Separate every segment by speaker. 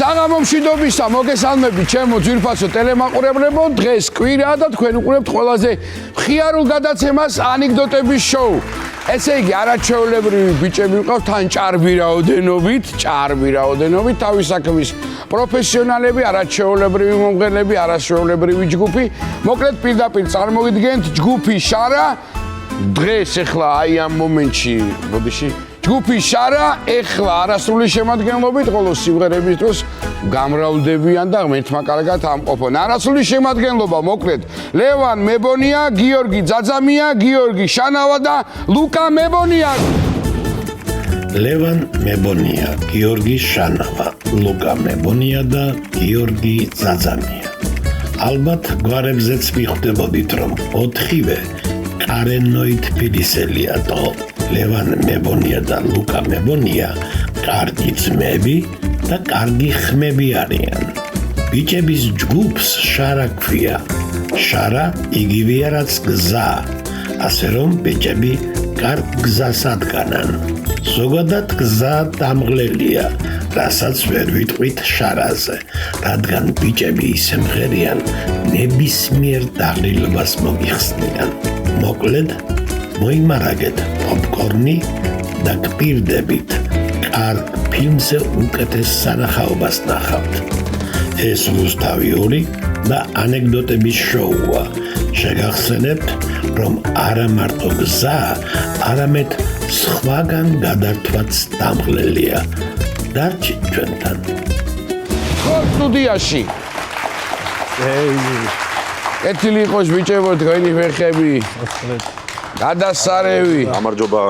Speaker 1: საღამო მშვიდობისა, მოგესალმებით ჩემო ძვირფასო ტელემაყურებლებო, დღეს კვირაა და თქვენ უყურებთ ყველაზე მხიარულ გადაცემას ანეკდოტების შოუ. ესე იგი, არაჩვეულებრივი ბიჭები ვიყავთ თან ჭარბი რაოდენობით, თავის საქმის პროფესიონალები, არაჩვეულებრივი მომღერლები, არაჩვეულებრივი ჯგუფი. მოკლედ პირდაპირ წარმოვიდგენთ ჯგუფი შარა. დღეს ახლა აი ამ მომენტში, ბოდიში ჯგუფი შარა ეხლა არასრული შემადგენლობით, ხოლო სიმღერების დროს გამრავლდებიან და ღმერთმა კარგად ამყოფენ. არასრული შემადგენლობა მოკლედ ლევან მებონია, გიორგი ძაძამია, გიორგი შანავა და ლუკა მებონია.
Speaker 2: ლევან მებონია, გიორგი შანავა, ლუკა მებონია და გიორგი ძაძამია. ალბათ გვარებზეც მიხვდებოდით, რომ 4-ვე კარენოიდ ფიდისელია და ლევან მებონია და ლუკა მებონია კარგი ძმები და კარგი ხმები არიან. ბიჭების ჯგუფს შარა ქვია. შარა იგივეა რაც გზა, ასე რომ ბიჭები კარგ გზას ადგანან. ზოგადად გზა დამღლელია, რასაც ვერ ვიტყვით შარაზე, რადგან ბიჭები ისე მღერიან, ნებისმიერ დაღლილობას მოგიხსნიან. მოკლედ მოიმარაგეთ პოპკორნი და გპირდებით კარგ ფილმზე უკეთეს სანახაობას ნახავთ. ეს რუსთავიური და ანეკდოტების შოუა. შეგახსენებთ, რომ არა მარტო გზა, არამედ სხვაგან გადართვაც დამღლელია. დარჩით ჩვენთან.
Speaker 1: ხო, სტუდიაში. კეთილი იყოს ბიჭებო, თქვენი ფეხები. გადასარევი.
Speaker 3: გამარჯობა.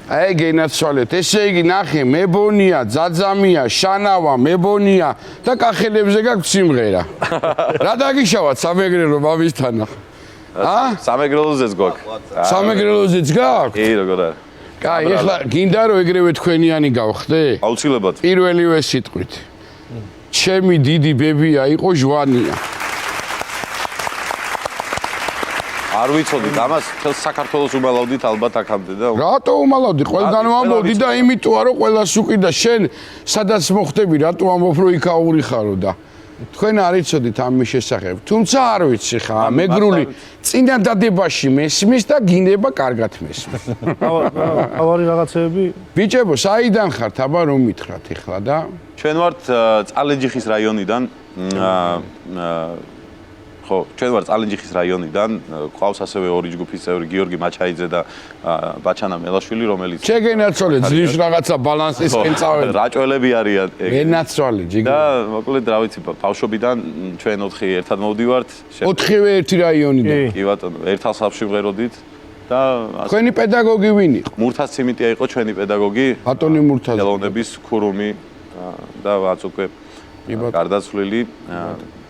Speaker 1: აი გენაცვალეთ. ესე იგი ნახე, მებონია, ძაძამია, შანავა, მებონია და კახელებზე გაქვს სიმღერა. რა დაგიშავათ სამეგრელო მამისთან?
Speaker 3: სამეგრელოზეც გვაქვს.
Speaker 1: სამეგრელოზეც გაქვს?
Speaker 3: კი, როგორ არა.
Speaker 1: კაი, ეხლა გინდა რომ ეგრევე თქვენიანი გავხდე?
Speaker 3: აუცილებლად.
Speaker 1: პირველივე სიტყვით. ჩემი დიდი ბებია იყო ჟვანია.
Speaker 3: არ ვიცოდით, ამას თელს საქართველოს უმალავდით ალბათ აქამდე და
Speaker 1: რატო უმალავდი? ყველგან ვამბობდი და იმიტოა რომ ყველას უკიდა შენ სადაც მოხდები, რატო ამბობ რომ იქ აურიხარო და თქვენ არ იცოდით ამის შესახებ. თუმცა არ ვიცი ხა, მეგრული წინადადებაში მესმის და გინდება კარგად მესმის.
Speaker 4: ავარი რაღაცეები?
Speaker 1: ბიჭებო, საიდან ხართ? აბა რომ მითხრათ ეხლა და
Speaker 3: ჩვენ ვართ წალენჯიხის რაიონიდან. ხო, ჩვენ ვართ წალენჯიხის რაიონიდან. ყავს ასევე ორი ჯგუფის წევრი, გიორგი მაჩაიძე და ბაჩანა მელაშვილი, რომელიც
Speaker 1: შეგენაცვალე ძლივს რაღაცა ბალანსის ენწავენ.
Speaker 3: რაჭველები არიან.
Speaker 1: გენაცვალე ჯიგო.
Speaker 3: და მოკლედ რა ვიცი, ბავშვობიდან ჩვენ 4 ერთად მოვდივართ.
Speaker 1: 4-ვე ერთი რაიონიდან.
Speaker 3: კი ბატონო, ერთად საბში ვღეროდით და
Speaker 1: თქვენი პედაგოგი ვინ იყო?
Speaker 3: მურთაზ ციმიტია იყო ჩვენი პედაგოგი.
Speaker 1: ბატონი მურთაზი.
Speaker 3: ხელოვნების ქურუმი და რაც უკვე გარდაცვლილი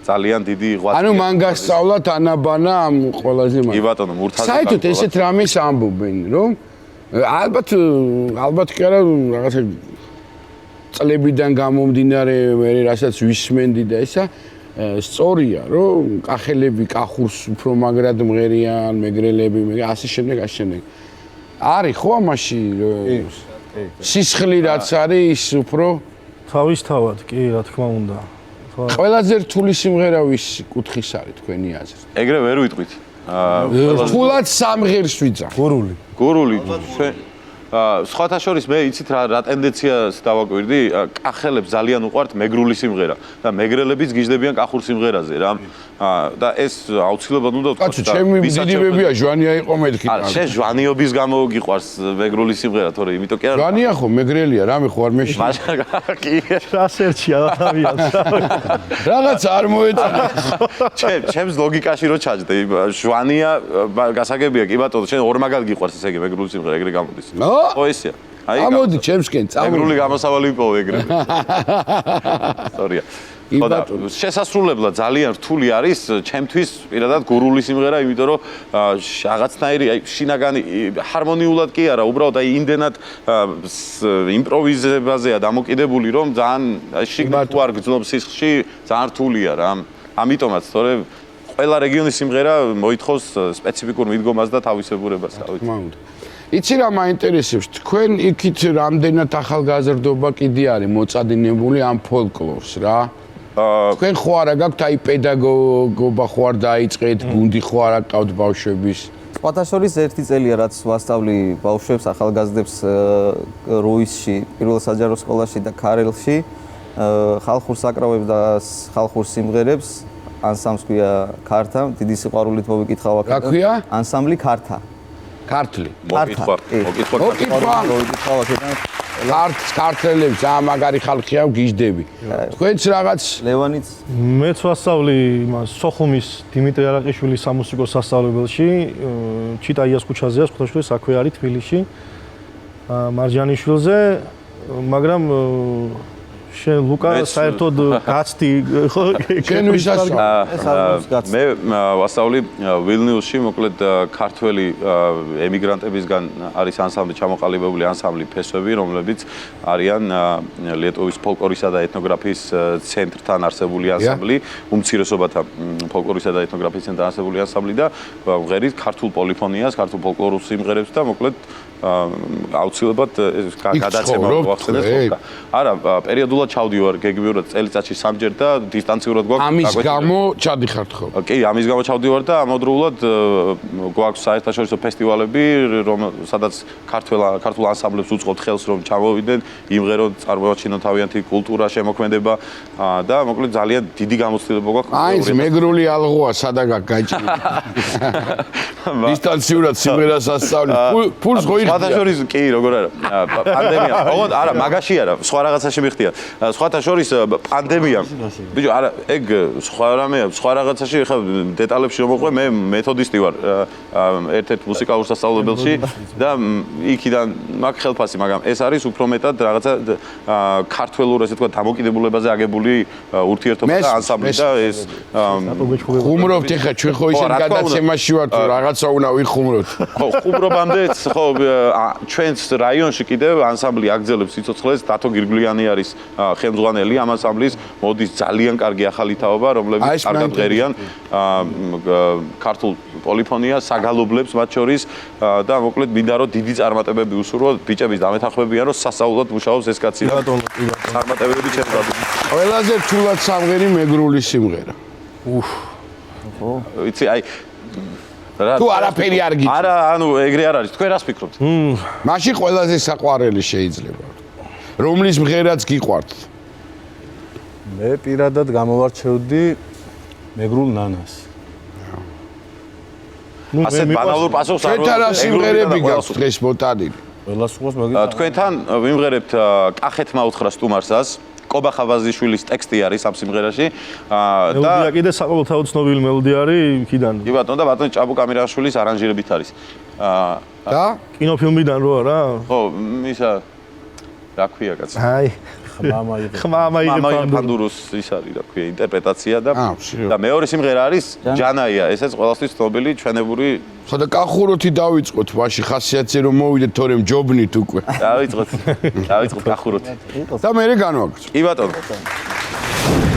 Speaker 3: ძალიან დიდი ღვაწლი.
Speaker 1: ანუ მან გასწავლა თანაბანა ამ ყველაზე
Speaker 3: კი ბატონო, მურთაზი.
Speaker 1: საერთოდ ესეთ რამეს ამბობენ, რომ ალბათ კი არა რაღაცა წლებიდან გამომდინარე, მე რასაც ვისმენდი და ისა სწორია, რომ კახელები კახურს უფრო მაგრად მღერიან, მეგრელები, ასე შემდეგ. არის ხო ამაში სისხლი რაც არის ის უფრო
Speaker 4: თავისთავად, კი, რა თქმა უნდა.
Speaker 1: ყველაზე რთული სიმღერა ვის კუთხის არის თქვენი აზრით?
Speaker 3: ეგრე ვერ ვიტყვით.
Speaker 1: რთულად სამღერს ვიძახ.
Speaker 3: გურული სხვათა შორის მე იცით რა ტენდენციას დავაკვირდი, კახელებს ძალიან უყვართ მეგრული სიმღერა და მეგრელებიც გიждდებიან კახურ სიმღერაზე რა. და ეს აუცილებლად უნდა ვთქვა.
Speaker 1: კაცო, ჩემი დიდი ბებია ჟვანია იყო მეთქი.
Speaker 3: შენ ჟვანიობის გამო გიყვარს მეგრული სიმღერა, თორე იმიტომ კი არა.
Speaker 1: ჟვანია ხო, მეგრელია, რამე ხო არ მეშინე.
Speaker 3: კი.
Speaker 4: რასერჩია თავიანს.
Speaker 1: რაღაც არ მოეწონა.
Speaker 3: ჩემს ლოგიკაში რო ჩაჯდე, ჟვანია გასაგებია, კი ბატონო, შენ ორმაგად გიყვარს ესე იგი მეგრული სიმღერა, ეგრე გამოდის. ხო ესეა. აი
Speaker 1: ამოდი ჩემსკენ წავი.
Speaker 3: მეგრული გამოსავალი ვიპოვე ეგრე. სორია. ხო და შესასრულებლად ძალიან რთული არის ჩემთვის პირადად გურული სიმღერა, იმიტომ რომ რაღაცნაირი აი შინაგანი ჰარმონიულად კი არა, უბრალოდ აი იმდენად იმპროვიზებაზეა დამოკიდებული, რომ ძალიან შიგნით თუ არ გძნობს სისხლში, ძალიან რთულია რა. ამიტომაც, თორე ყველა რეგიონის სიმღერა მოითხოვს სპეციფიკურ მიდგომას და თავისებურებას, რა ვიცი.
Speaker 1: იცი რა მაინტერესებს, თქვენ იქით რამდენად ახალგაზრდობა კიდე არის მოწადინებული ამ ფოლკლორს რა? თქვენ ხო არა გაქვთ აი პედაგოგობა ხო არ დაიწყეთ, გუნდი ხო არ აყავთ ბავშვების?
Speaker 5: სხვათა შორის ერთი წელია რაც ვასწავლი ბავშვებს, ახალგაზრდებს რუისში, პირველ საჯარო სკოლაში და ქარელში, ხალხურ საკრავებს და ხალხურ სიმღერებს, ანსამბლს ქვია ქართა, დიდი სიყვარულით მოვიკითხავ აქ.
Speaker 1: რა ქვია?
Speaker 5: ანსამბლი ქართა.
Speaker 1: ქართლი.
Speaker 3: მოკითხვა.
Speaker 1: ქართლებს ამ მაგარი ხალხია გიждები. თქვენც რაღაც
Speaker 5: ლევანიც
Speaker 4: მეც ვასწავლი იმას სოხუმის დიმიტრი არაყიშვილის სამუსიკო სასწავლებელში, ჩიტაიას ქუჩაზეა, ხუთაშვილის აქვე არის თბილისში. მარჯანიშვილზე, მაგრამ შენ ლუკა საერთოდ გაცდი ხო?
Speaker 1: შენ ვისაც
Speaker 3: მე ვასწავლი ვილნიუსში, მოკლედ ქართველი ემიგრანტებისგან არის ანსამბლი ჩამოყალიბებული ანსამბლი ფესვები, რომლებიც არიან ლიტოვის ფოლკლორისა და ეთნოგრაფიის ცენტრთან არსებული ანსამბლი, უმცირესობათა ფოლკლორისა და ეთნოგრაფიის ცენტრთან არსებული ანსამბლი და ღერით ქართულ პოლიფონიას, ქართულ ფოლკლორულ სიმღერებს და მოკლედ აუცილებლად გადაცემა მოახდინეს. არა, პერიოდულად ჩავდივარ გეგმიურად წელიწადში 3 ჯერ და დისტანციურად გვაქვს.
Speaker 1: ამის გამო ჩადიხართ ხო?
Speaker 3: კი, ამის გამო ჩავდივარ და ამავდროულად გვაქვს საერთაშორისო ფესტივალები, სადაც ქართულ ანსამბლებს უწყობთ ხელს, რომ ჩამოვიდნენ, იმღერონ, წარმოაჩინონ თავიანთი კულტურა, შემოქმედება და მოკლედ ძალიან დიდი გამოცდილება გვაქვს.
Speaker 1: აიც მეგრული ალღოა სადაგა გაჭირდა. დისტანციურად სიმღერას ასწავლი. ფულს ხო
Speaker 3: სხვათაშორის კი, როგორ არა, პანდემია. ოღონდ არა, მაგაში არა, სხვა რაღაცაში მიხდია. სხვათა შორის პანდემია. ბიჭო, არა, ეგ სხვა რამეა, სხვა რაღაცაში ხა დეტალებში რომ მოყვე, მე მეთოდისტი ვარ ერთ-ერთ მუსიკალურ სასწავლებელში და იქიდან მაქვს ხელფასი, მაგრამ ეს არის უფრო მეტად რაღაცა ქართველურ, ესე თქვა, დამოკიდებულებაზე აგებული ურთიერთობა და ანსამბლი და ეს
Speaker 1: ხუმრობთ ეხა ჩვენ ხო ისე გადაცემაში ვართ, რაღაცა უნდა ვიხუმროთ.
Speaker 3: ხო, ხუმრობამდეც ხო ჩვენს რაიონში კიდევ ანსამბლი აგზელებს სიცოცხლეს, დათო გირგვლიანი არის ხელმძღვანელი ამ ანსამბლის, მოდის ძალიან კარგი ახალი თაობა, რომლებიც კარგად ღერიან ქართულ პოლიფონიას, საგალობლებს მათ შორის და მოკლედ მინდა რომ დიდი წარმატებები უსურვო, ბიჭების დამეთანხმებიან რომ სასწაულად მუშაობს ეს კაცი და წარმატებები ჩემს გაბიჯს.
Speaker 1: ყველაზე რთულად სამღერი მეგრული სიმღერა.
Speaker 3: ვიცი, აი
Speaker 1: თუ არაფერი არ გიწევს.
Speaker 3: არა, ანუ ეგრე არ არის. თქვენ რას ფიქრობთ?
Speaker 1: მაშინ ყველაზე საყვარელი შეიძლება. რომლის მღერაც გიყვართ?
Speaker 6: მე პირადად გამოვარჩევდი მეგრულ ნანას.
Speaker 3: ასე ბანალურ პასუხს არ
Speaker 1: ჩვენ რა სიმღერები გაქვთ დღეს მოტანილი?
Speaker 6: ყველას უყურს მეგრულ.
Speaker 3: თქვენთან ვიმღერებთ კახეთ მაუთხრა სტუმარსას. კობა ხავაზიშვილის ტექსტი არის ამ სიმღერაში და
Speaker 4: მელოდია კიდე საყოველთაოდ ცნობილი მელოდია არის იქიდან.
Speaker 3: კი ბატონო და ბატონი ჭაბუკ ამირაშვილის არანჟირებით არის.
Speaker 1: და
Speaker 4: კინოფილმიდან რო არა?
Speaker 3: ხო, ისა რა ქვია კაცო?
Speaker 4: აი, ხმამა
Speaker 3: ფანდურუს ის არის რა ქვია ინტერპრეტაცია და მეორე სიმღერა არის ჯანაია, ესეც ყველასთვის ცნობილი ჩვენებური.
Speaker 1: ხო და კახუროთი დავიწყოთ, მაშინ ხასიათზე რომ მოვიდეთ, თორემ ჯობნით უკვე.
Speaker 3: დავიწყოთ კახუროთი.
Speaker 1: და მე განვაგრძო.
Speaker 3: კი ბატონო.